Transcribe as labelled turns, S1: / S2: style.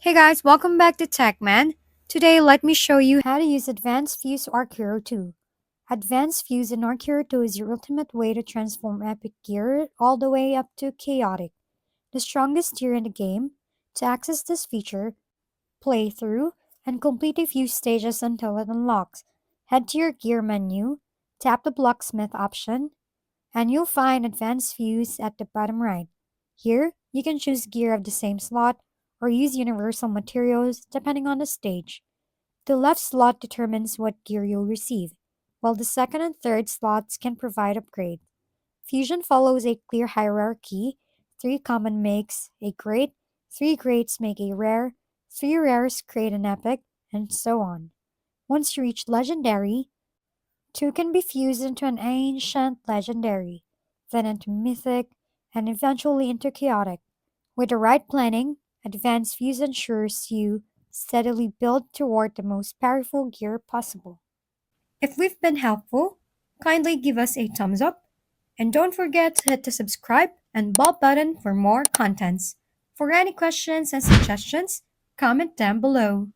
S1: Hey guys, welcome back to TechMan. Today, let me show you how to use Advanced Fuse Archero 2. Advanced Fuse in Archero 2 is your ultimate way to transform epic gear all the way up to chaotic, the strongest tier in the game. To access this feature, play through and complete a few stages until it unlocks. Head to your gear menu, tap the Blocksmith option, and you'll find Advanced Fuse at the bottom right. Here, you can choose gear of the same slot or use universal materials depending on the stage. The left slot determines what gear you'll receive, while the second and third slots can provide upgrades. Fusion follows a clear hierarchy. 3 common makes a great, 3 greats make a rare, 3 rares create an epic, and so on. Once you reach legendary, two can be fused into an ancient legendary, then into mythic, and eventually into chaotic. With the right planning, advanced fuse ensures you steadily build toward the most powerful gear possible. If we've been helpful, kindly give us a thumbs up, and don't forget to hit the subscribe and bell button for more contents. For any questions and suggestions, comment down below.